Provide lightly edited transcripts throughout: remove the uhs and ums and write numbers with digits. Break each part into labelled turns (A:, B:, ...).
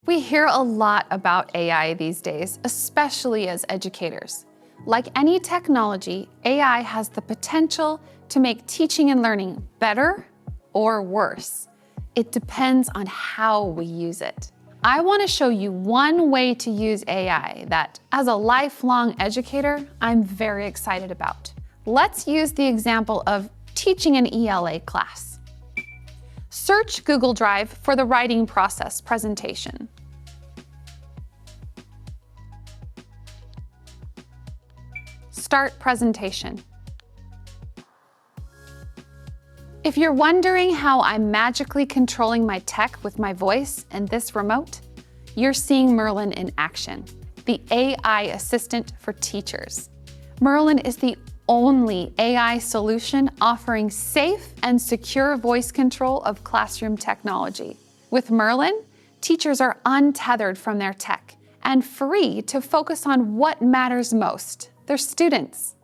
A: We hear a lot about AI these days, especially as educators. Like any technology, AI has the potential to make teaching and learning better or worse. It depends on how we use it. I want to show you one way to use AI that, as a lifelong educator, I'm very excited about. Let's use the example of teaching an ELA class. Search Google Drive for the writing process presentation. Start presentation. If you're wondering how I'm magically controlling my tech with my voice and this remote, you're seeing Merlyn in action, the AI assistant for teachers. Merlyn is the only AI solution offering safe and secure voice control of classroom technology. With Merlyn, teachers are untethered from their tech and free to focus on what matters most, their students.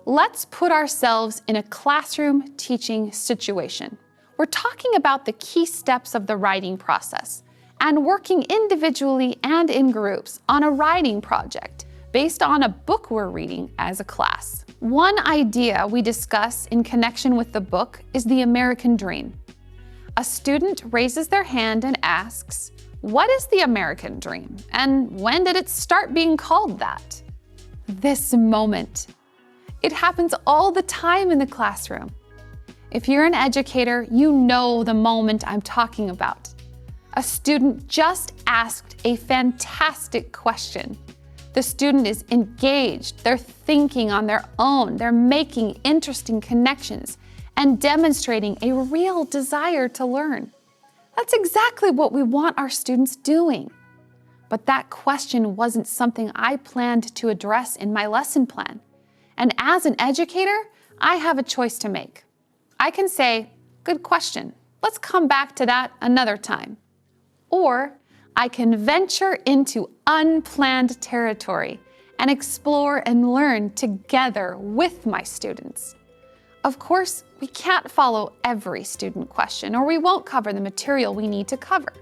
A: Let's put ourselves in a classroom teaching situation. We're talking about the key steps of the writing process and working individually and in groups on a writing project based on a book we're reading as a class. One idea we discuss in connection with the book is the American dream. A student raises their hand and asks, "What is the American dream? And when did it start being called that?" This moment. It happens all the time in the classroom. If you're an educator, you know the moment I'm talking about. A student just asked a fantastic question. The student is engaged, they're thinking on their own, they're making interesting connections and demonstrating a real desire to learn. That's exactly what we want our students doing. But that question wasn't something I planned to address in my lesson plan. And as an educator, I have a choice to make. I can say, "Good question, let's come back to that another time." Or I can venture into unplanned territory and explore and learn together with my students. Of course, we can't follow every student question or we won't cover the material we need to cover.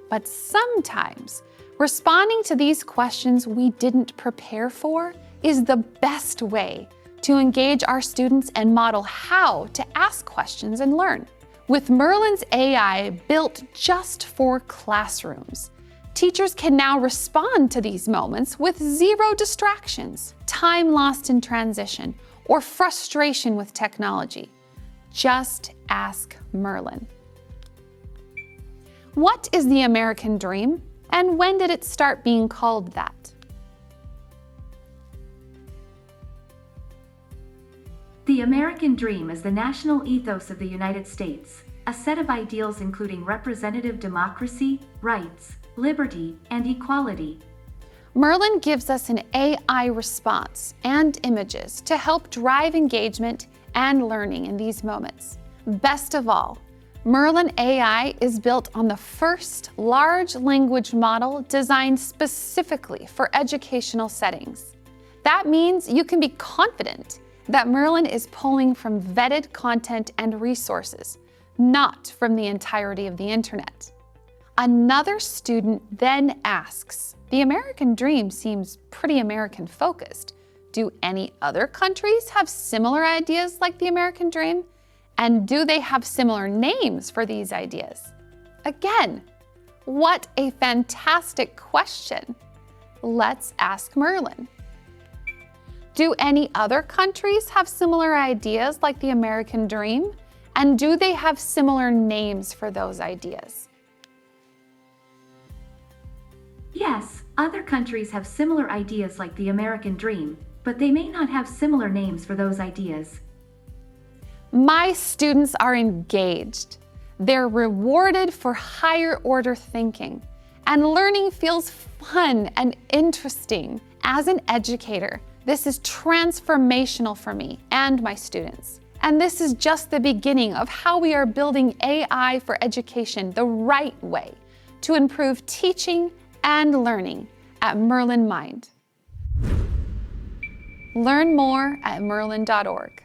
A: But sometimes, responding to these questions we didn't prepare for is the best way to engage our students and model how to ask questions and learn. With Merlyn's AI built just for classrooms, teachers can now respond to these moments with zero distractions, time lost in transition, or frustration with technology. Just ask Merlyn. What is the American dream, and when did it start being called that?
B: The American dream is the national ethos of the United States, a set of ideals including representative democracy, rights, liberty, and equality.
A: Merlyn gives us an AI response and images to help drive engagement and learning in these moments. Best of all, Merlyn AI is built on the first large language model designed specifically for educational settings. That means you can be confident that Merlyn is pulling from vetted content and resources, not from the entirety of the internet. Another student then asks, "The American dream seems pretty American-focused. Do any other countries have similar ideas like the American dream? And do they have similar names for these ideas?" Again, what a fantastic question. Let's ask Merlyn. Do any other countries have similar ideas like the American dream? And do they have similar names for those ideas?
B: Yes, other countries have similar ideas like the American dream, but they may not have similar names for those ideas.
A: My students are engaged. They're rewarded for higher order thinking, and learning feels fun and interesting. As an educator, this is transformational for me and my students. And this is just the beginning of how we are building AI for education the right way to improve teaching and learning at Merlyn Mind. Learn more at merlyn.org.